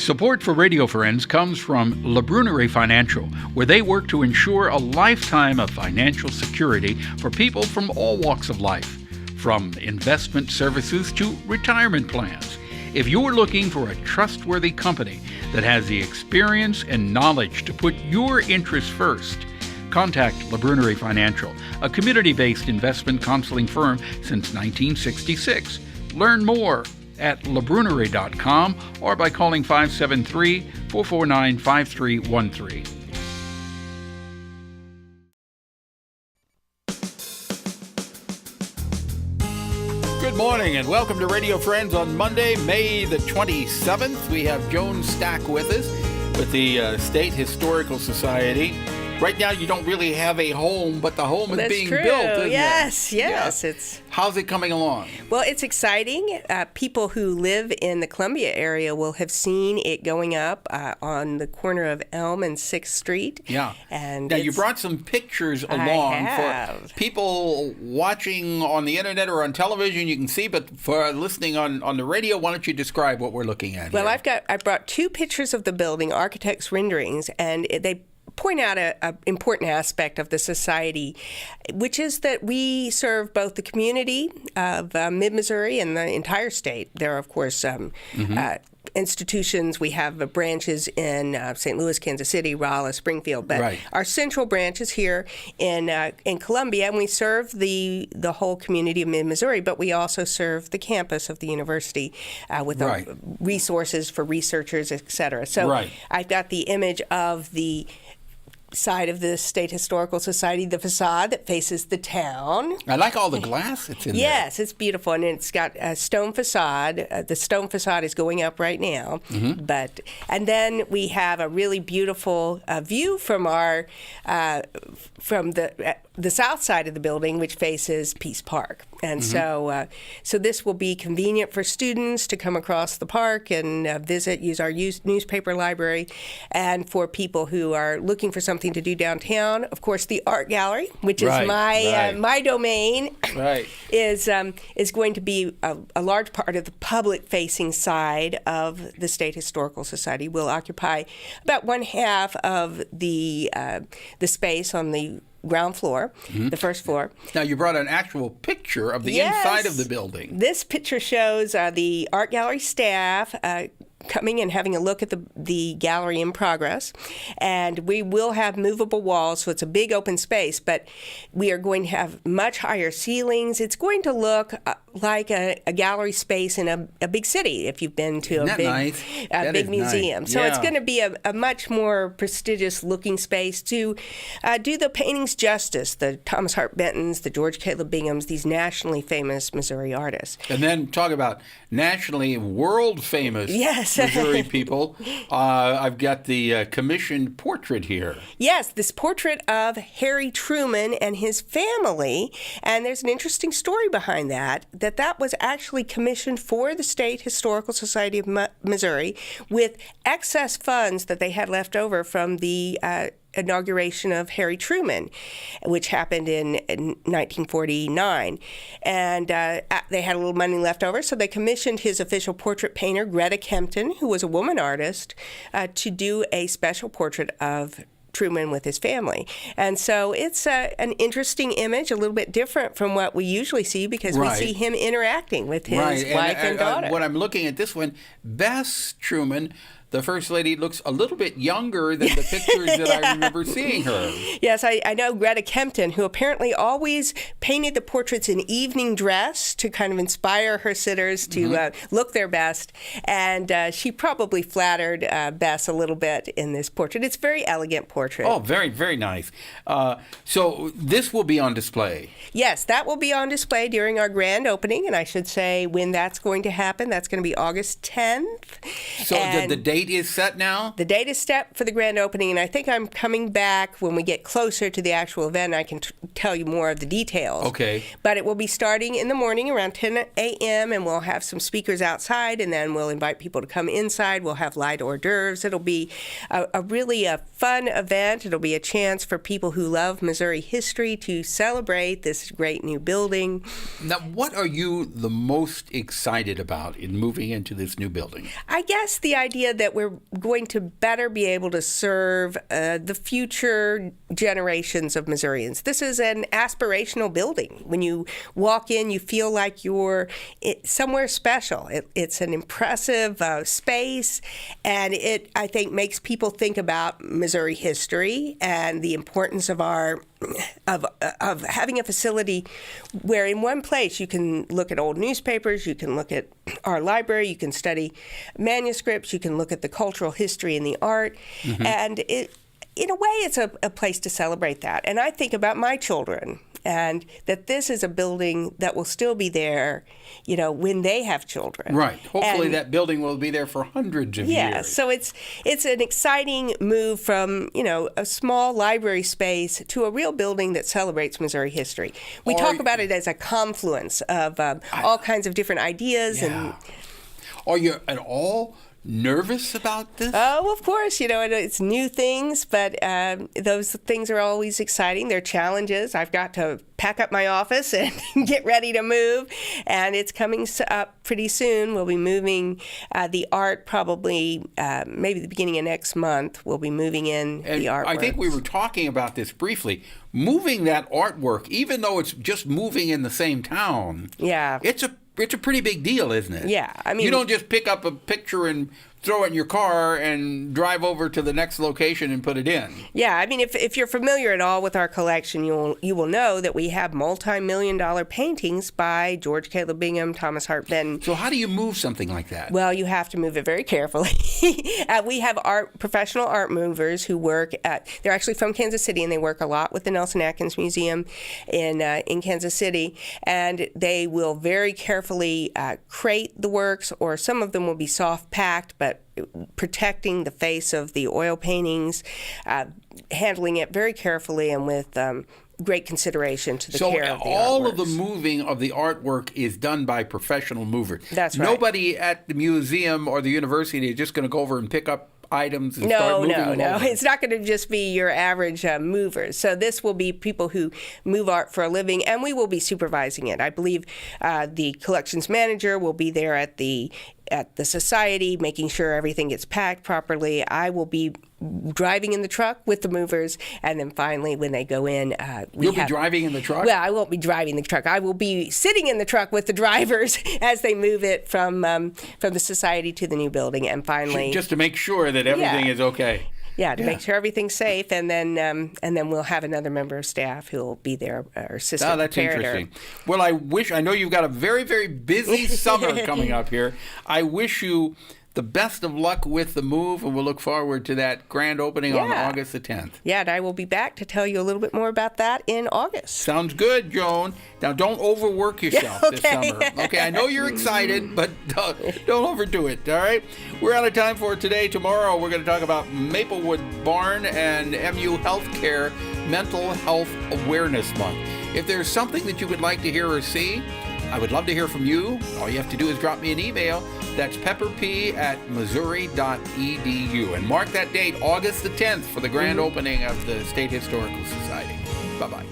Support for Radio Friends comes from La Brunerie Financial, where they work to ensure a lifetime of financial security for people from all walks of life, from investment services to retirement plans. If you're looking for a trustworthy company that has the experience and knowledge to put your interests first, contact La Brunerie Financial, a community-based investment counseling firm since 1966. Learn more at labrunerie.com or by calling 573-449-5313. Good morning and welcome to Radio Friends on Monday, May the 27th. We have JOAN STACK with us with the State Historical Society. Right now, you don't really have a home, but the home is being built, isn't it? Yes. Yeah. It's. How's it coming along? Well, it's exciting. People who live in the Columbia area will have seen it going up on the corner of Elm and 6th Street. Yeah. And now, you brought some pictures along for people watching on the internet or on television. You can see, but for listening on the radio, why don't you describe what we're looking at Well, here? I brought two pictures of the building, architects' renderings, and they point out an important aspect of the society, which is that we serve both the community of mid-Missouri and the entire state. There are, of course, institutions. We have branches in St. Louis, Kansas City, Raleigh, Springfield, but our central branch is here in Columbia, and we serve the whole community of mid-Missouri, but we also serve the campus of the university with resources for researchers, et cetera. So I've got the image of the side of the State Historical Society, the facade that faces the town. I like all the glass that's in there. Yes, it's beautiful, and it's got a stone facade. The stone facade is going up right now, and then we have a really beautiful view from our from the south side of the building, which faces Peace Park. And so this will be convenient for students to come across the park and use our newspaper library, and for people who are looking for something to do downtown. Of course, the art gallery, which is my domain, is going to be a large part of the public-facing side of the State Historical Society. Will occupy about one half of the space on the ground floor, the first floor. Now, you brought an actual picture of the inside of the building. This picture shows the art gallery staff coming and having a look at the gallery in progress. And we will have movable walls, so it's a big open space, but we are going to have much higher ceilings. It's going to look like a gallery space in a big city, if you've been to a big museum. Nice. So it's going to be a much more prestigious looking space to do the paintings justice, the Thomas Hart Bentons, the George Caleb Binghams, these nationally famous Missouri artists. And then talk about nationally world famous Missouri people. I've got the commissioned portrait here. Yes, this portrait of Harry Truman and his family. And there's an interesting story behind that was actually commissioned for the State Historical Society of Missouri with excess funds that they had left over from the inauguration of Harry Truman, which happened in 1949. And they had a little money left over, so they commissioned his official portrait painter, Greta Kempton, who was a woman artist, to do a special portrait of Truman with his family. And so it's an interesting image, a little bit different from what we usually see, because we see him interacting with his wife and daughter. When I'm looking at this one, Bess Truman, the First Lady, looks a little bit younger than the pictures that I remember seeing her. Yes, I know Greta Kempton, who apparently always painted the portraits in evening dress to kind of inspire her sitters to look their best. And she probably flattered Bess a little bit in this portrait. It's a very elegant portrait. Oh, very, very nice. So this will be on display. Yes, that will be on display during our grand opening. And I should say when that's going to happen. That's going to be August 10th. So the date is set now? The date is set for the grand opening, and I think I'm coming back when we get closer to the actual event. I can tell you more of the details. Okay. But it will be starting in the morning around 10 a.m., and we'll have some speakers outside, and then we'll invite people to come inside. We'll have light hors d'oeuvres. It'll be a really fun event. It'll be a chance for people who love Missouri history to celebrate this great new building. Now, what are you the most excited about in moving into this new building? I guess the idea that that we're going to better be able to serve the future generations of Missourians. This is an aspirational building. When you walk in, you feel like you're somewhere special. It's an impressive space, and it, I think, makes people think about Missouri history and the importance of of having a facility where in one place you can look at old newspapers, you can look at our library, you can study manuscripts, you can look at the cultural history and the art, and in a way it's a place to celebrate that. And I think about my children, and that this is a building that will still be there, when they have children. Right. Hopefully that building will be there for hundreds of years. Yeah, so it's an exciting move from, a small library space to a real building that celebrates Missouri history. We talk about it as a confluence of all kinds of different ideas. Yeah. Are you at all nervous about this? Oh, of course. It's new things, but those things are always exciting. They're challenges. I've got to pack up my office and get ready to move, and it's coming up pretty soon. We'll be moving the art probably maybe the beginning of next month. We'll be moving in the artwork. I think we were talking about this briefly. Moving that artwork, even though it's just moving in the same town, it's a pretty big deal, isn't it? Yeah, I mean, you don't just pick up a picture and throw it in your car and drive over to the next location and put it in. Yeah, I mean, if you're familiar at all with our collection, you will know that we have multi-million-dollar paintings by George Caleb Bingham, Thomas Hart Benton. So how do you move something like that? Well, you have to move it very carefully. We have professional art movers who work they're actually from Kansas City, and they work a lot with the Nelson Atkins Museum in Kansas City, and they will very carefully crate the works, or some of them will be soft-packed, but protecting the face of the oil paintings, handling it very carefully and with great consideration to the care of the artworks. So all of the moving of the artwork is done by professional movers. That's right. Nobody at the museum or the university is just going to go over and pick up items and start moving them over. It's not going to just be your average movers. So this will be people who move art for a living, and we will be supervising it. I believe the collections manager will be there at the society, making sure everything gets packed properly. I will be driving in the truck with the movers, and then finally when they go in, You'll be driving in the truck? Well, I won't be driving the truck. I will be sitting in the truck with the drivers as they move it from the society to the new building, and finally... Just to make sure that everything is okay. Yeah, to make sure everything's safe, and then we'll have another member of staff who will be there, our assistant that's preparator. Interesting. Well, I know you've got a very, very busy summer coming up here. I wish you the best of luck with the move, and we'll look forward to that grand opening on August the 10th. Yeah, and I will be back to tell you a little bit more about that in August. Sounds good, Joan. Now, don't overwork yourself this summer. Okay, I know you're excited, but don't overdo it, all right? We're out of time for today. Tomorrow, we're going to talk about Maplewood Barn and MU Healthcare Mental Health Awareness Month. If there's something that you would like to hear or see, I would love to hear from you. All you have to do is drop me an email. That's pepperp@missouri.edu. And mark that date, August the 10th, for the grand opening of the State Historical Society. Bye-bye.